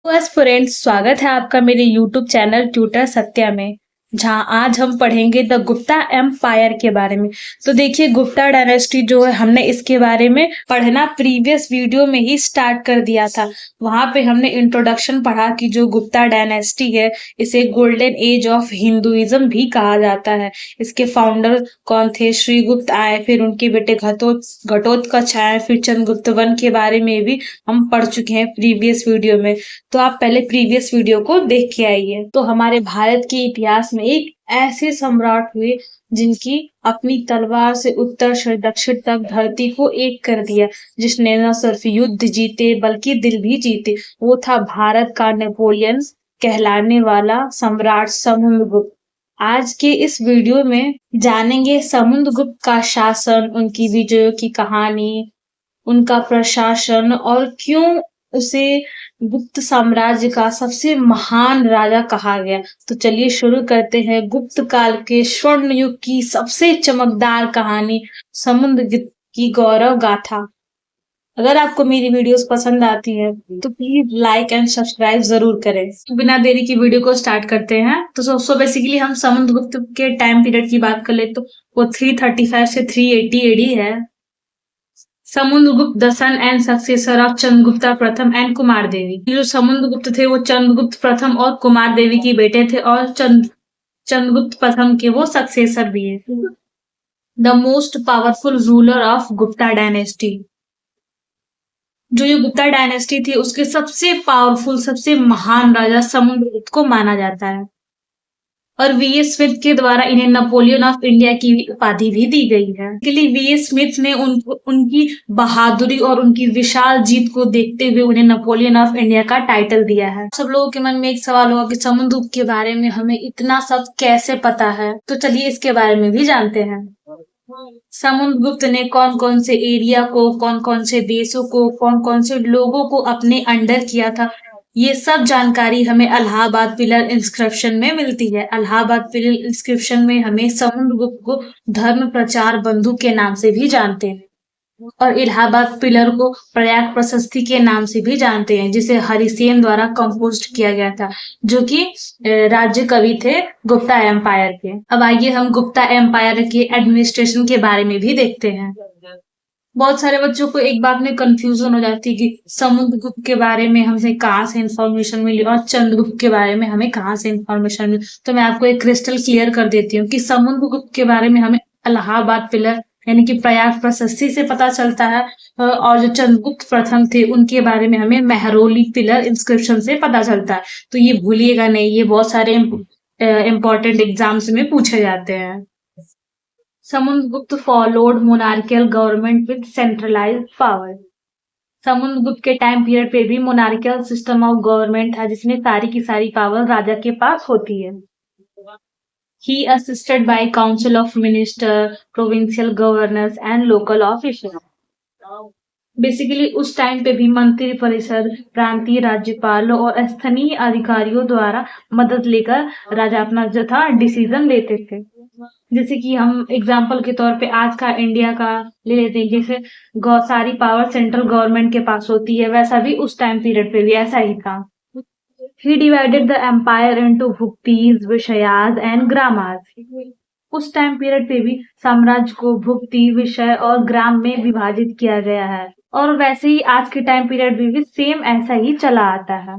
Friends, स्वागत है आपका मेरे यूट्यूब चैनल ट्यूटर सत्या में, जहां आज हम पढ़ेंगे द गुप्ता एम्पायर के बारे में। तो देखिए, गुप्ता डायनेस्टी जो है, हमने इसके बारे में पढ़ना प्रीवियस वीडियो में ही स्टार्ट कर दिया था। वहां पे हमने इंट्रोडक्शन पढ़ा कि जो गुप्ता डायनेस्टी है, इसे गोल्डन एज ऑफ हिंदुइज्म भी कहा जाता है। इसके फाउंडर कौन थे? श्रीगुप्त आए, फिर उनके बेटे घटोत्कच आए, फिर चंद्रगुप्त वन के बारे में भी हम पढ़ चुके हैं प्रीवियस वीडियो में। तो आप पहले प्रीवियस वीडियो को देख के आइए। तो हमारे भारत के इतिहास में एक ऐसे सम्राट हुए जिनकी अपनी तलवार से उत्तर से दक्षिण तक धरती को एक कर दिया, जिसने न सिर्फ युद्ध जीते बल्कि दिल भी जीते। वो था भारत का नेपोलियन कहलाने वाला सम्राट समुद्रगुप्त। आज के इस वीडियो में जानेंगे समुद्रगुप्त का शासन, उनकी विजयों की कहानी, उनका प्रशासन और क्यों उसे गुप्त साम्राज्य का सबसे महान राजा कहा गया। तो चलिए शुरू करते हैं गुप्त काल के स्वर्ण युग की सबसे चमकदार कहानी, समुद्रगुप्त की गौरव गाथा। अगर आपको मेरी वीडियोस पसंद आती है तो प्लीज लाइक एंड सब्सक्राइब जरूर करें। बिना देरी की वीडियो को स्टार्ट करते हैं। तो बेसिकली हम समुद्रगुप्त के टाइम पीरियड की बात कर ले तो वो 335 से 380 एडी है। Samudragupta the son and successor of Chandragupta प्रथम एंड कुमार देवी। जो समुद्रगुप्त थे वो चंद्रगुप्त प्रथम और कुमार देवी के बेटे थे, और चंद्रगुप्त प्रथम के वो सक्सेसर भी है। The most powerful ruler of Gupta dynasty. जो ये गुप्ता डायनेस्टी थी उसके सबसे पावरफुल, सबसे महान राजा समुद्रगुप्त को माना जाता है, और वी.एस. स्मिथ के द्वारा इन्हें नेपोलियन ऑफ इंडिया की उपाधि भी दी गई है। वी.एस. स्मिथ ने उनकी बहादुरी और उनकी विशाल जीत को देखते हुए उन्हें नेपोलियन ऑफ इंडिया का टाइटल दिया है। सब लोगों के मन में एक सवाल होगा कि समुद्रगुप्त के बारे में हमें इतना सब कैसे पता है। तो चलिए इसके बारे में भी जानते हैं। समुद्रगुप्त ने कौन कौन से एरिया को, कौन कौन से देशों को, कौन कौन से लोगों को अपने अंडर किया था, ये सब जानकारी हमें इलाहाबाद पिलर इंस्क्रिप्शन में मिलती है। इलाहाबाद पिलर इंस्क्रिप्शन में हमें समुद्रगुप्त को धर्म प्रचार बंधु के नाम से भी जानते हैं, और इलाहाबाद पिलर को प्रयाग प्रशस्ति के नाम से भी जानते हैं, जिसे हरिसेन द्वारा कंपोज किया गया था, जो कि राज्य कवि थे गुप्ता एम्पायर के। अब आइए हम गुप्ता एम्पायर के एडमिनिस्ट्रेशन के बारे में भी देखते हैं। बहुत सारे बच्चों को एक बात में कंफ्यूजन हो जाती है कि समुद्रगुप्त के बारे में हमें कहाँ से इंफॉर्मेशन मिली और चंद्रगुप्त के बारे में हमें कहाँ से इंफॉर्मेशन मिली। तो मैं आपको एक क्रिस्टल क्लियर कर देती हूँ कि समुद्रगुप्त के बारे में हमें इलाहाबाद पिलर यानी कि प्रयाग प्रशस्ति से पता चलता है, और जो चंद्रगुप्त प्रथम थे उनके बारे में हमें मेहरौली पिलर इंस्क्रिप्शन से पता चलता है। तो ये भूलिएगा नहीं, ये बहुत सारे इंपॉर्टेंट एग्जाम्स में पूछे जाते हैं। Samudragupta followed monarchial government with centralised power. Samudragupta के टाइम पीरियड पे भी मोनार्कियल सिस्टम ऑफ गवर्नमेंट था, जिसमें सारी की सारी पावर राजा के पास होती है। He assisted by council of minister, provincial governors and local officials. Basically उस टाइम पे भी मंत्री परिषद, प्रांतीय राज्यपालों और स्थानीय अधिकारियों द्वारा मदद लेकर राजा अपना जो था डिसीजन लेते थे। जैसे कि हम एग्जाम्पल के तौर पे आज का इंडिया का ले लेते हैं, जैसे सारी पावर सेंट्रल गवर्नमेंट के पास होती है, वैसा भी उस टाइम पीरियड पे भी ऐसा ही था। He divided the empire into bhuktis, vishayas and gramas. उस टाइम पीरियड पे भी साम्राज्य को भुक्ति, विषय और ग्राम में विभाजित किया गया है, और वैसे ही आज के टाइम पीरियड में भी सेम ऐसा ही चला आता है।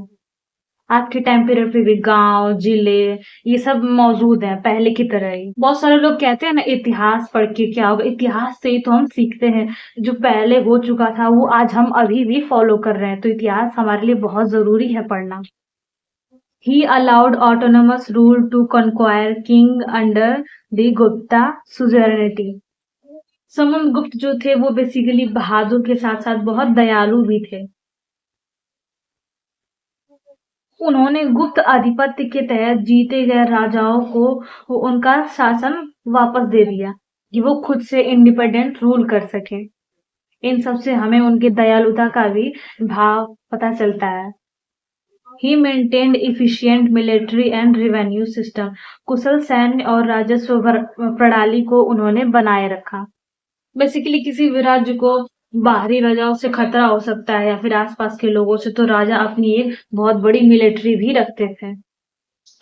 आज के टाइम पीरियड पे भी गांव, जिले, ये सब मौजूद है पहले की तरह ही। बहुत सारे लोग कहते हैं ना, इतिहास पढ़ के क्या होगा, इतिहास से ही तो हम सीखते हैं। जो पहले हो चुका था वो आज हम अभी भी फॉलो कर रहे हैं, तो इतिहास हमारे लिए बहुत जरूरी है पढ़ना। He allowed autonomous rule to conquer king under the Gupta suzerainty. Samudragupta जो थे वो बेसिकली बहादुर के साथ साथ बहुत दयालु भी थे। उन्होंने गुप्त आधिपत्य के तहत जीते गए राजाओं को उनका शासन वापस दे दिया कि वो खुद से इंडिपेंडेंट रूल कर सके। इन सब से हमें उनकी दयालुता का भी भाव पता चलता है। He maintained efficient military and revenue system. कुशल सैन्य और राजस्व प्रणाली को उन्होंने बनाए रखा। बेसिकली किसी भी राज्य को बाहरी राजाओं से खतरा हो सकता है या फिर आसपास के लोगों से, तो राजा अपनी एक बहुत बड़ी मिलिट्री भी रखते थे।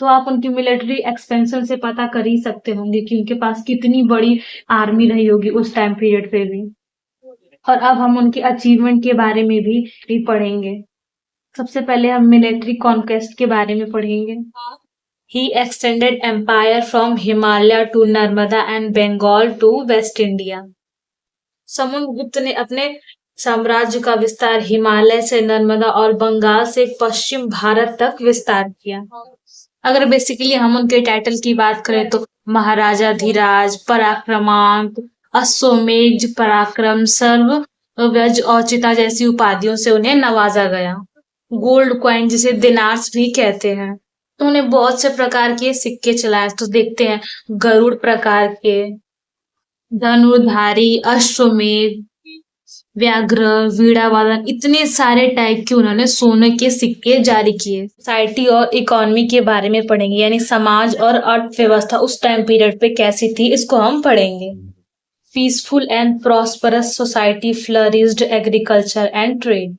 तो आप उनकी मिलिट्री एक्सपेंशन से पता कर ही सकते होंगे कि उनके पास कितनी बड़ी आर्मी रही होगी उस टाइम पीरियड पे भी। और अब हम उनके अचीवमेंट के बारे में भी पढ़ेंगे। सबसे पहले हम मिलिट्री कॉन्क्वेस्ट के बारे में पढ़ेंगे। He extended empire from Himalaya to Narmada and Bengal to West India. Samudragupta ने अपने साम्राज्य का विस्तार हिमालय से नर्मदा और बंगाल से पश्चिम भारत तक विस्तार किया। अगर बेसिकली हम उनके टाइटल की बात करें तो महाराजा धीराज, पराक्रमांक, अश्वमेध पराक्रम, सर्वव्रज औचिता जैसी उपाधियों से उन्हें नवाजा गया। गोल्ड कॉइन जिसे दिनार्स भी कहते हैं। तो उन्हें बहुत से प्रकार के सिक्के चलाए, तो देखते हैं गरुड़ प्रकार के, धनुर्धारी, अश्वमेध, व्याघ्र, वीणा वादन, इतने सारे टाइप के उन्होंने सोने के सिक्के जारी किए। सोसाइटी और इकोनॉमी के बारे में पढ़ेंगे, यानी समाज और अर्थव्यवस्था उस टाइम पीरियड पे कैसी थी, इसको हम पढ़ेंगे। Peaceful and prosperous society flourished agriculture and trade.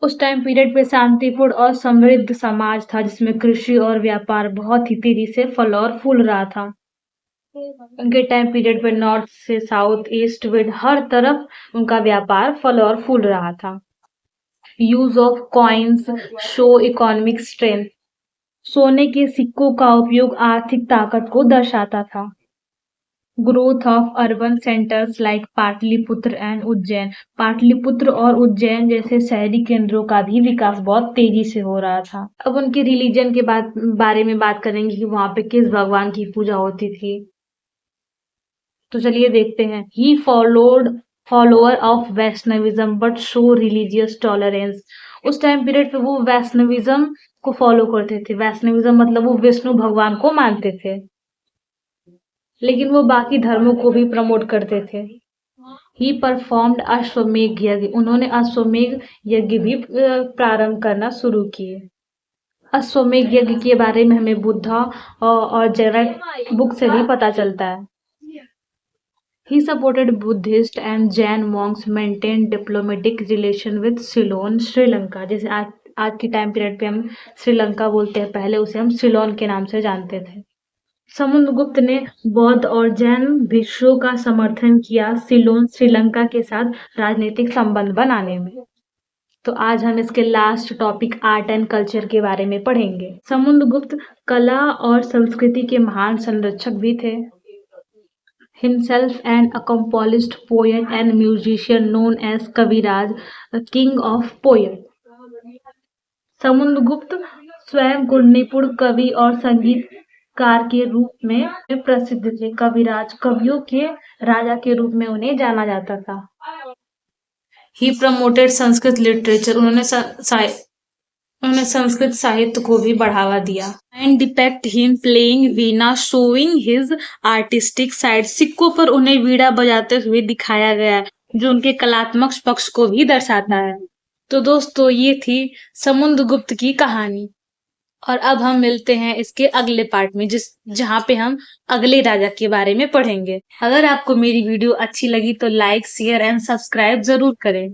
उस टाइम पीरियड पे शांतिपूर्ण और समृद्ध समाज था जिसमें कृषि और व्यापार बहुत ही तेजी से फल और फूल रहा था। उनके टाइम पीरियड पे नॉर्थ से साउथ, ईस्ट वेस्ट हर तरफ उनका व्यापार फल और फूल रहा था। Use of coins show economic strength. सोने के सिक्कों का उपयोग आर्थिक ताकत को दर्शाता था। Growth of urban centres like Pataliputra and Ujjain. Pataliputra और उज्जैन जैसे शहरी केंद्रों का भी विकास बहुत तेजी से हो रहा था। अब उनके रिलीजन के बारे में बात करेंगे कि वहां पे किस भगवान की पूजा होती थी। तो चलिए देखते हैं। He follower of Vaishnavism but show religious tolerance. उस टाइम पीरियड पे वो वैष्णविज्म को फॉलो करते थे। वैष्णविज्म मतलब वो विष्णु भगवान को मानते थे, लेकिन वो बाकी धर्मों को भी प्रमोट करते थे। ही परफॉर्म्ड अश्वमेध यज्ञ। उन्होंने अश्वमेध यज्ञ भी प्रारंभ करना शुरू किए। अश्वमेध यज्ञ के बारे में हमें बुद्धा और जैन बुक से भी पता चलता है। He supported Buddhist and Jain monks maintained diplomatic relation with Ceylon, Sri Lanka. जैसे आज के टाइम पीरियड पे हम श्रीलंका बोलते हैं, पहले उसे हम सिलोन के नाम से जानते थे। समुद्रगुप्त ने बौद्ध और जैन भिक्षुओं का समर्थन किया सिलोन श्रीलंका के साथ राजनीतिक संबंध बनाने में। तो आज हम इसके last topic art and culture के बारे में पढ़ेंगे। समुद्रगुप्त कला और संस्कृति के महान संरक्षक भी थे। Himself an accomplished poet and musician known as Kaviraj, the king of poets. Samudragupta स्वयं को निपुण कवि और संगीतकार के रूप में प्रसिद्ध थे। कविराज, कवियों के राजा के रूप में उन्हें जाना जाता था। He promoted Sanskrit literature. उन्होंने संस्कृत साहित्य को भी बढ़ावा दिया। And depict him playing Veena showing his artistic side. सिक्कों पर उन्हें वीणा बजाते हुए दिखाया गया है, जो उनके कलात्मक पक्ष को भी दर्शाता है। तो दोस्तों, ये थी समुद्रगुप्त की कहानी। और अब हम मिलते हैं इसके अगले पार्ट में, जहाँ पे हम अगले राजा के बारे में पढ़ेंगे। अगर आपको मेरी वीडियो अच्छी लगी तो लाइक, शेयर एंड सब्सक्राइब जरूर करें।